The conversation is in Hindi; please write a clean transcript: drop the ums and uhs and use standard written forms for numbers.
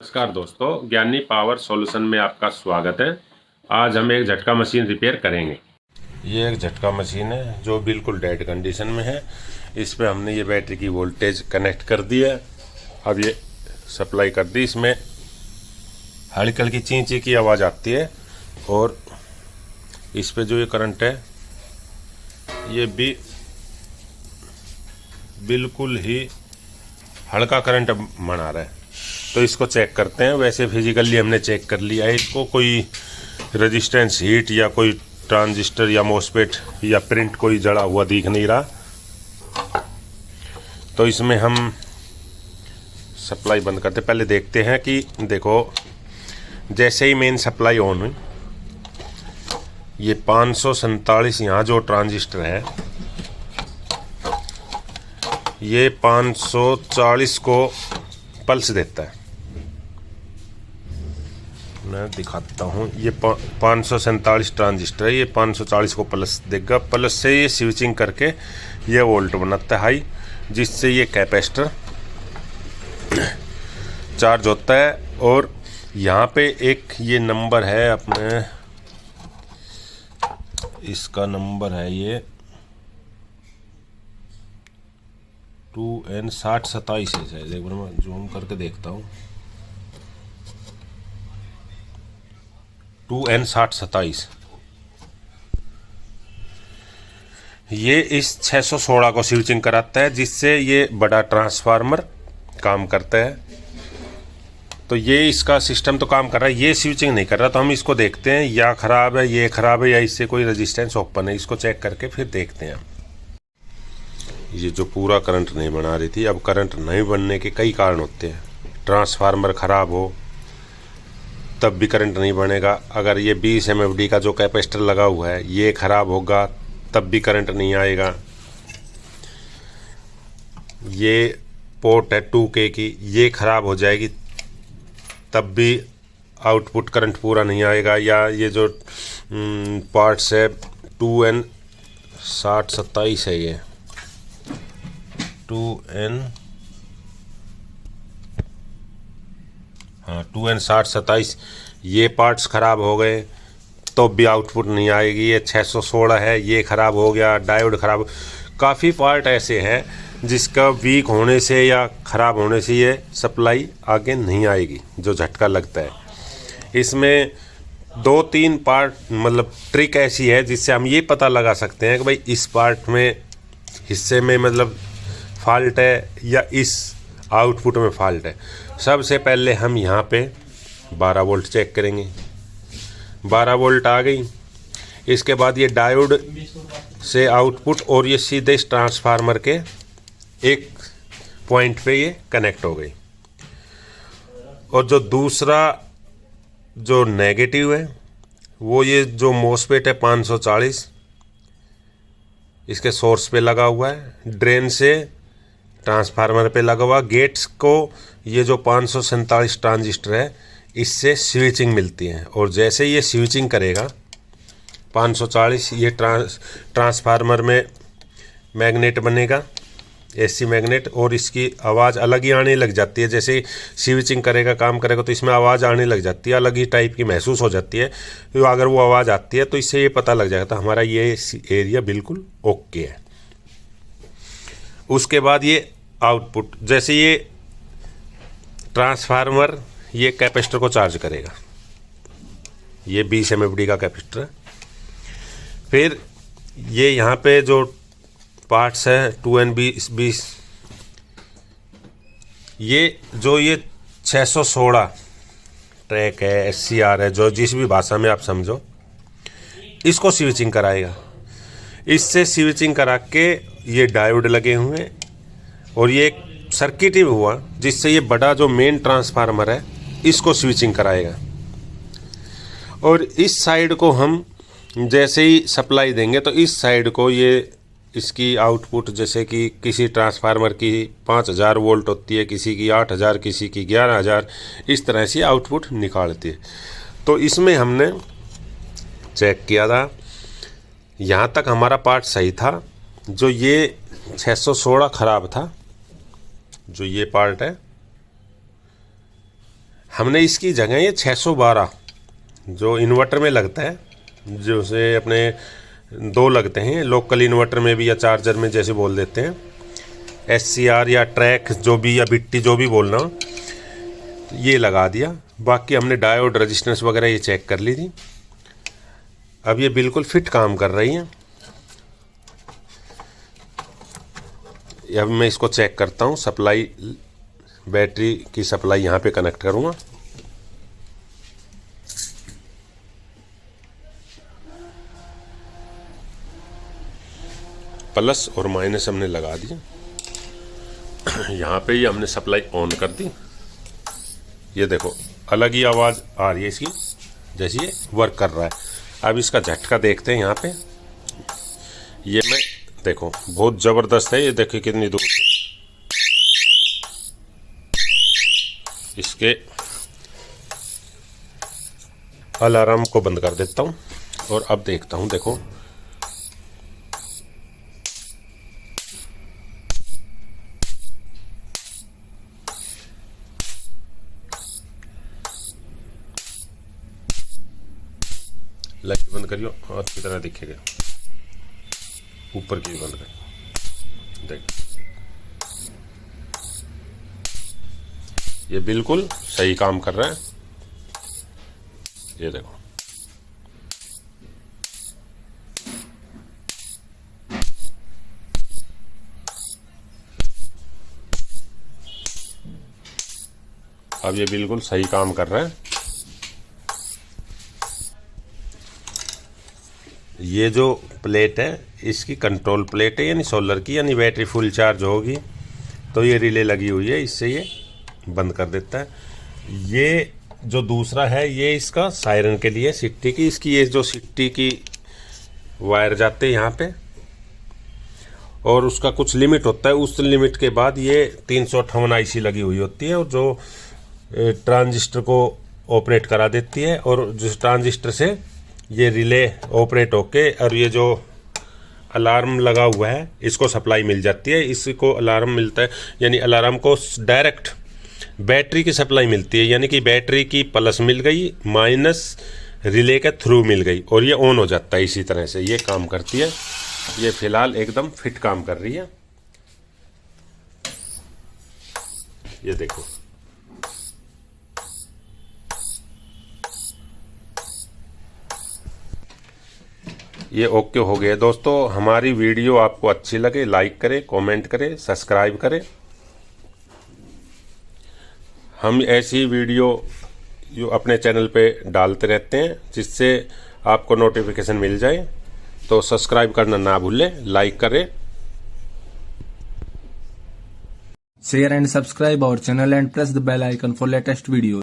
नमस्कार दोस्तों, ज्ञानी पावर सॉल्यूशन में आपका स्वागत है। आज हम एक झटका मशीन रिपेयर करेंगे। ये एक झटका मशीन है जो बिल्कुल डेड कंडीशन में है। इस पे हमने ये बैटरी की वोल्टेज कनेक्ट कर दी है। अब ये सप्लाई कर दी। इसमें हल्की हल्की ची ची की आवाज़ आती है और इस पे जो ये करंट है ये भी बिल्कुल ही हल्का करंट बना रहा है। तो इसको चेक करते हैं। वैसे फिजिकली हमने चेक कर लिया है इसको। कोई रेजिस्टेंस हीट या कोई ट्रांजिस्टर या मॉसफेट या प्रिंट कोई जड़ा हुआ दिख नहीं रहा। तो इसमें हम सप्लाई बंद करते पहले देखते हैं कि देखो, जैसे ही मेन सप्लाई ऑन हुई ये 547 यहाँ जो ट्रांजिस्टर है ये 540 को पल्स देता है। मैं दिखाता हूँ। ये 547 ट्रांजिस्टर है, ये 540 को प्लस देगा। प्लस से ये स्विचिंग करके ये वोल्ट बनाता है हाई, जिससे ये कैपेसिटर चार्ज होता है। और यहाँ पे एक ये नंबर है अपने, इसका नंबर है ये 2N6027 है शायद। एक बार मैं जूम करके देखता हूँ। 2N6027 ये इस 616 को स्विचिंग कराता है, जिससे ये बड़ा ट्रांसफार्मर काम करता है। तो ये इसका सिस्टम तो काम कर रहा है, ये स्विचिंग नहीं कर रहा। तो हम इसको देखते हैं, या ख़राब है, ये ख़राब है, या इससे कोई रेजिस्टेंस ओपन है। इसको चेक करके फिर देखते हैं। ये जो पूरा करंट नहीं बना रही थी। अब करंट नहीं बनने के कई कारण होते हैं। ट्रांसफार्मर ख़राब हो तब भी करंट नहीं बनेगा। अगर ये 20 MFD का जो कैपेसिटर लगा हुआ है ये ख़राब होगा तब भी करंट नहीं आएगा। ये पोर्ट है 2K की, ये ख़राब हो जाएगी तब भी आउटपुट करंट पूरा नहीं आएगा। या ये जो पार्ट्स है 2N6027 है, ये 2N6027 ये पार्ट्स ख़राब हो गए तो भी आउटपुट नहीं आएगी। ये 616 है, ये ख़राब हो गया। डायोड ख़राब। काफ़ी पार्ट ऐसे हैं जिसका वीक होने से या ख़राब होने से ये सप्लाई आगे नहीं आएगी, जो झटका लगता है। इसमें 2-3 पार्ट मतलब ट्रिक ऐसी है जिससे हम ये पता लगा सकते हैं कि भाई इस पार्ट में हिस्से में मतलब फॉल्ट है या इस आउटपुट में फॉल्ट है। सबसे पहले हम यहाँ पे 12 वोल्ट चेक करेंगे। 12 वोल्ट आ गई। इसके बाद ये डायोड से आउटपुट और ये सीधे इस ट्रांसफार्मर के एक पॉइंट पे ये कनेक्ट हो गई। और जो दूसरा जो नेगेटिव है वो ये जो मॉसफेट है 540 इसके सोर्स पे लगा हुआ है, ड्रेन से ट्रांसफार्मर पे लगा हुआ। गेट्स को ये जो 547 ट्रांजिस्टर है इससे स्विचिंग मिलती है। और जैसे ये स्विचिंग करेगा 540 ये ट्रांसफार्मर में मैग्नेट बनेगा, AC मैग्नेट, और इसकी आवाज़ अलग ही आने लग जाती है। जैसे स्विचिंग करेगा काम करेगा तो इसमें आवाज़ आने लग जाती है, अलग ही टाइप की महसूस हो जाती है। तो अगर वो आवाज़ आती है तो इससे ये पता लग जाएगा तो हमारा ये एरिया बिल्कुल ओके है। उसके बाद ये आउटपुट, जैसे ये ट्रांसफार्मर ये कैपेसिटर को चार्ज करेगा, ये 20 MFD का कैपेसिटर है। फिर ये यहाँ पे जो पार्ट्स है 2N20 ये जो ये 616 ट्रैक है, SCR है, जो जिस भी भाषा में आप समझो, इसको स्विचिंग कराएगा। इससे स्विचिंग करा के ये डायोड लगे हुए हैं और ये एक सर्किट ही हुआ जिससे ये बड़ा जो मेन ट्रांसफार्मर है इसको स्विचिंग कराएगा। और इस साइड को हम जैसे ही सप्लाई देंगे तो इस साइड को ये इसकी आउटपुट, जैसे कि किसी ट्रांसफार्मर की 5000 वोल्ट होती है, किसी की 8000, किसी की 11000, इस तरह से आउटपुट निकालती है। तो इसमें हमने चेक किया था, यहाँ तक हमारा पार्ट सही था। जो ये 616 ख़राब था, जो ये पार्ट है, हमने इसकी जगह ये 612 जो इन्वर्टर में लगता है, जो से अपने 2 लगते हैं लोकल इन्वर्टर में भी या चार्जर में जैसे बोल देते हैं, SCR या ट्रैक जो भी या बिट्टी जो भी बोलना, तो ये लगा दिया। बाकी हमने डायोड रेजिस्टेंस वगैरह ये चेक कर ली थी। अब ये बिल्कुल फिट काम कर रही हैं। अब मैं इसको चेक करता हूँ। सप्लाई, बैटरी की सप्लाई यहाँ पे कनेक्ट करूँगा। प्लस और माइनस हमने लगा दिया। यहाँ पे ये हमने सप्लाई ऑन कर दी। ये देखो अलग ही आवाज़ आ रही है इसकी, जैसे ये वर्क कर रहा है। अब इसका झटका देखते हैं। यहाँ पे ये मैं देखो बहुत ज़बरदस्त है। ये देखिए कितनी दूर से इसके अलार्म को बंद कर देता हूँ और अब देखता हूँ। देखो लाइट बंद करियो, हाथ की तरह दिखेगा। ऊपर की बंद करियो, देख ये बिल्कुल सही काम कर रहा है। ये देखो अब ये बिल्कुल सही काम कर रहा है। ये जो प्लेट है इसकी कंट्रोल प्लेट है, यानी सोलर की, यानी बैटरी फुल चार्ज होगी तो ये रिले लगी हुई है, इससे ये बंद कर देता है। ये जो दूसरा है ये इसका सायरन के लिए सिट्टी की, इसकी ये जो सिट्टी की वायर जाते हैं यहाँ पे, और उसका कुछ लिमिट होता है। उस लिमिट के बाद ये 358 IC लगी हुई होती है और जो ट्रांजिस्टर को ऑपरेट करा देती है, और जिस ट्रांजिस्टर से ये रिले ऑपरेट होके और ये जो अलार्म लगा हुआ है इसको सप्लाई मिल जाती है। इसको अलार्म मिलता है, यानी अलार्म को डायरेक्ट बैटरी की सप्लाई मिलती है, यानी कि बैटरी की प्लस मिल गई, माइनस रिले के थ्रू मिल गई और ये ऑन हो जाता है। इसी तरह से ये काम करती है। ये फिलहाल एकदम फिट काम कर रही है। ये देखो ये ओके हो गया। दोस्तों हमारी वीडियो आपको अच्छी लगे लाइक करें, कमेंट करें, सब्सक्राइब करें। हम ऐसी वीडियो जो अपने चैनल पे डालते रहते हैं जिससे आपको नोटिफिकेशन मिल जाए, तो सब्सक्राइब करना ना भूलें, लाइक करें। Share and subscribe our channel and press the bell icon for latest videos.